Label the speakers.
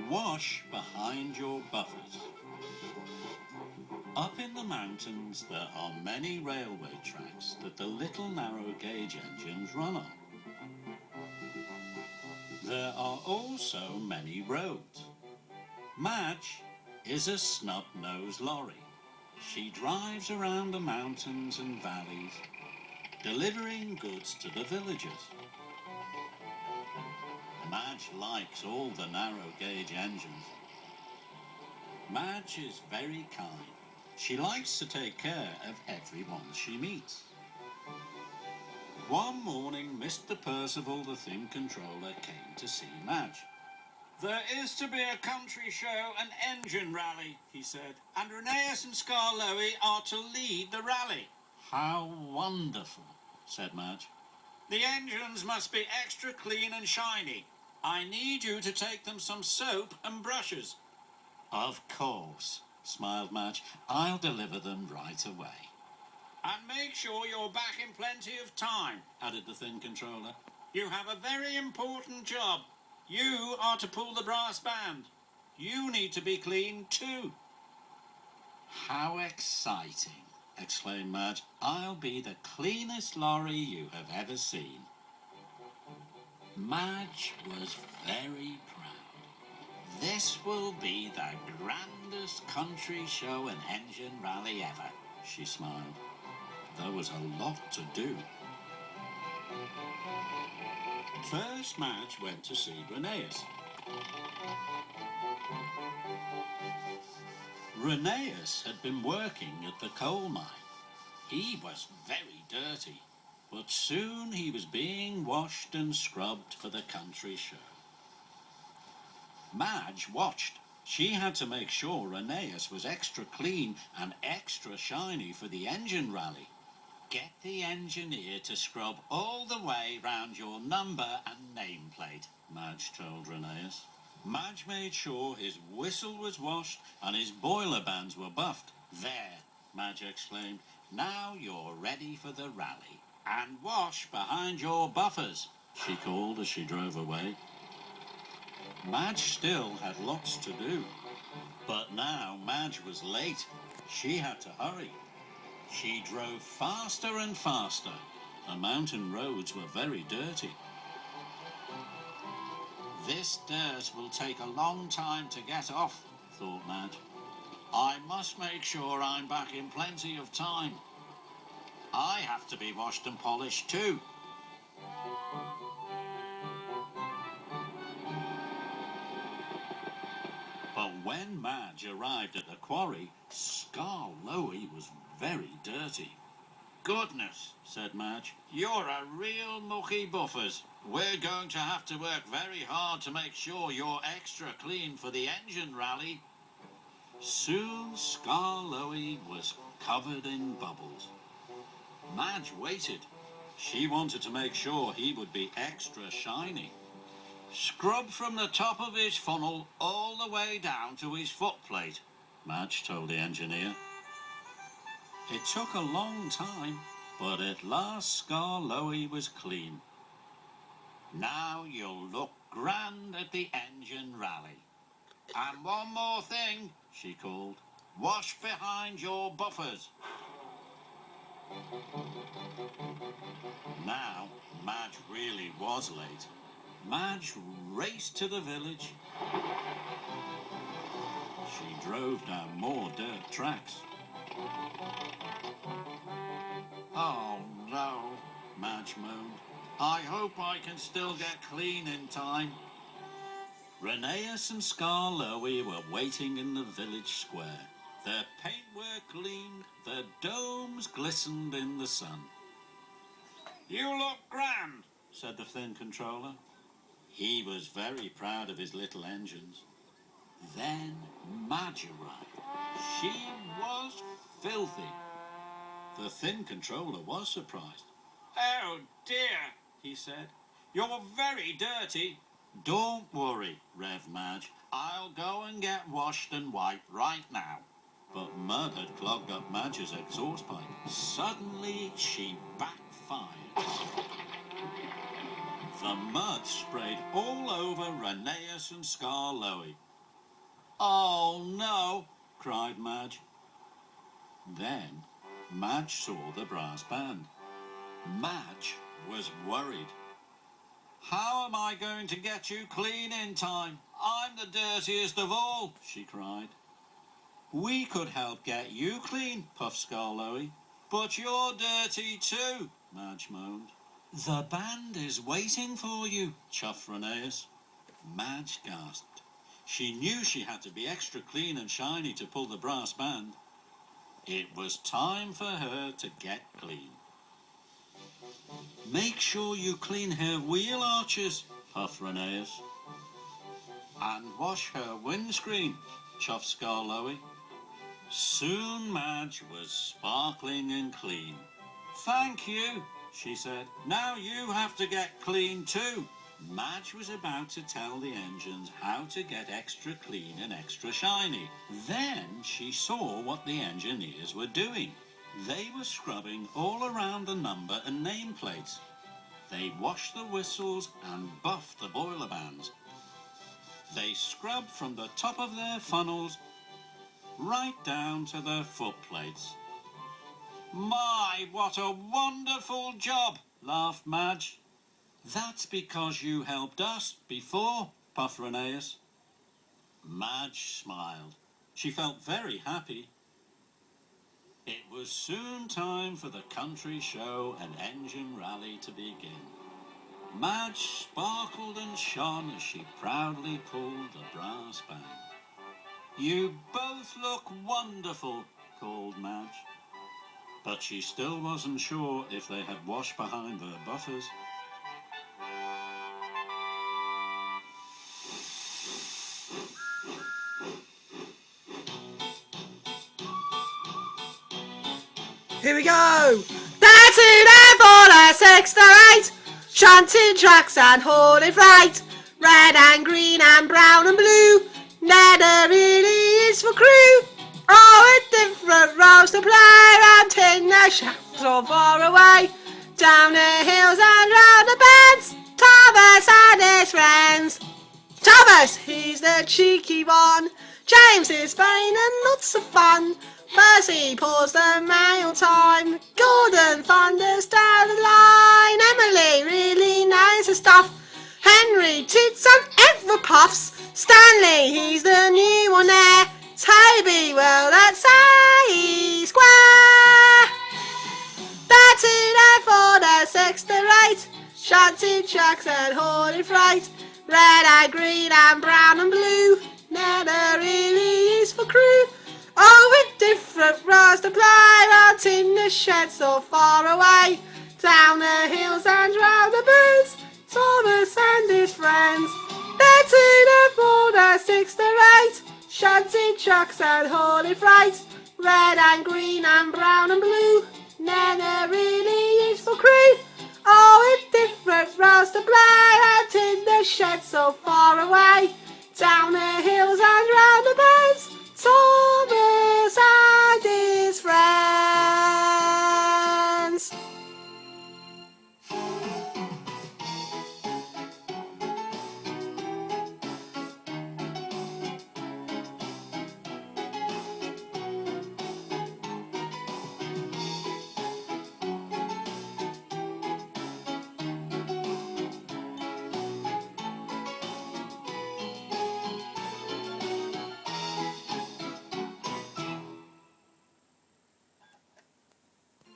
Speaker 1: Wash behind your buffers. Up in the mountains there are many railway tracks that the little narrow gauge engines run on. There are also many roads. Madge is a snub-nosed lorry. She drives around the mountains and valleys, delivering goods to the villagers. Madge likes all the narrow gauge engines. Madge is very kind. She likes to take care of everyone she meets. One morning, Mr. Percival, the Thin Controller, came to see Madge. "There is to be a country show and engine rally," he said, "and Reneus and Skarloey are to lead the rally." "How wonderful," said Madge. "The engines must be extra clean and shiny. I need you to take them some soap and brushes." "Of course," smiled Madge. "I'll deliver them right away." "And make sure you're back in plenty of time," added the Thin Controller. "You have a very important job. You are to pull the brass band. You need to be clean too." "How exciting," exclaimed Madge. "I'll be the cleanest lorry you have ever seen." Madge was very proud. "This will be the grandest country show and engine rally ever," she smiled. There was a lot to do. First, Madge went to see Reneus. Reneus had been working at the coal mine. He was very dirty, but soon he was being washed and scrubbed for the country show. Madge watched. She had to make sure Reneus was extra clean and extra shiny for the engine rally. "Get the engineer to scrub all the way round your number and nameplate," Madge told Reneus. Madge made sure his whistle was washed and his boiler bands were buffed. "There," Madge exclaimed. "Now you're ready for the rally. And wash behind your buffers," she called as she drove away. Madge still had lots to do. But now Madge was late. She had to hurry. She drove faster and faster. The mountain roads were very dirty. "This dirt will take a long time to get off," thought Madge. "I must make sure I'm back in plenty of time. I have to be washed and polished too." But when Madge arrived at the quarry, Skarloey was very dirty. "Goodness," said Madge, "you're a real mucky buffers. We're going to have to work very hard to make sure you're extra clean for the engine rally." Soon Skarloey was covered in bubbles. Madge waited. She wanted to make sure he would be extra shiny. "Scrub from the top of his funnel all the way down to his footplate," Madge told the engineer. It took a long time, but at last Skarloey was clean. "Now you'll look grand at the engine rally. And one more thing," she called. "Wash behind your buffers." Now Madge really was late. Madge raced to the village. She drove down more dirt tracks. "Oh no," Madge moaned. "I hope I can still get clean in time." Reneus and Skarloey were waiting in the village square. Their paintwork gleamed, their domes glistened in the sun. "You look grand," said the Thin Controller. He was very proud of his little engines. Then Madge arrived. She was filthy. The Thin Controller was surprised. "Oh dear," he said. "You're very dirty." "Don't worry," revved Madge. "I'll go and get washed and wiped right now." But mud had clogged up Madge's exhaust pipe. Suddenly she backfired. The mud sprayed all over Reneus and Skarloey. Oh no, cried Madge. Then Madge saw the brass band. Madge was worried. How am I going to get you clean in time? I'm the dirtiest of all, she cried. We could help get you clean, puffed Skarloey. But you're dirty too, Madge moaned. The band is waiting for you, chuffed Rheneas. Madge gasped. She knew she had to be extra clean and shiny to pull the brass band. It was time for her to get clean. Make sure you clean her wheel arches, puffed Rheneas. And wash her windscreen, chuffed Skarloey. Soon Madge was sparkling and clean. Thank you, she said. Now you have to get clean too. Madge was about to tell the engines how to get extra clean and extra shiny. Then she saw what the engineers were doing. They were scrubbing all around the number and nameplates. They washed the whistles and buffed the boiler bands. They scrubbed from the top of their funnels right down to their footplates. My, what a wonderful job, laughed Madge. That's because you helped us before, puffed Rheneas. Madge smiled. She felt very happy. It was soon time for the country show and engine rally to begin. Madge sparkled and shone as she proudly pulled the brass band. You both look wonderful, called Madge. But she still wasn't sure if they had washed behind their buffers.
Speaker 2: Here we go! That's it for the 6 to 8. Shunting tracks and hauling freight. Red and green and brown and blue. Leather really is for crew. Oh, with different roles to play. And in the shafts all far away. Down the hills and round the bends. Thomas and his friends. Thomas, he's the cheeky one. James is vain and lots of fun. Percy pulls the mail time. Gordon thunders down the line. Emily really knows her stuff. Henry toots and ever puffs. Stanley, he's the new one there. Toby, well, let's say he's square. That's it for the 6 to 8. Shunting tracks and hauling freight. Red and green and brown and blue. Leather really is for crew. Oh, with different roles to play. Out in the shed so far away. Down the hills and round the bends. Thomas and his friends. That's it for the 6 to 8. Shunting tracks and hauling freight. Red and green and brown and blue. Leather really is for crew. Oh, with different roles to play. Out in the shed so far away. Down the hills and round the bends. Thomas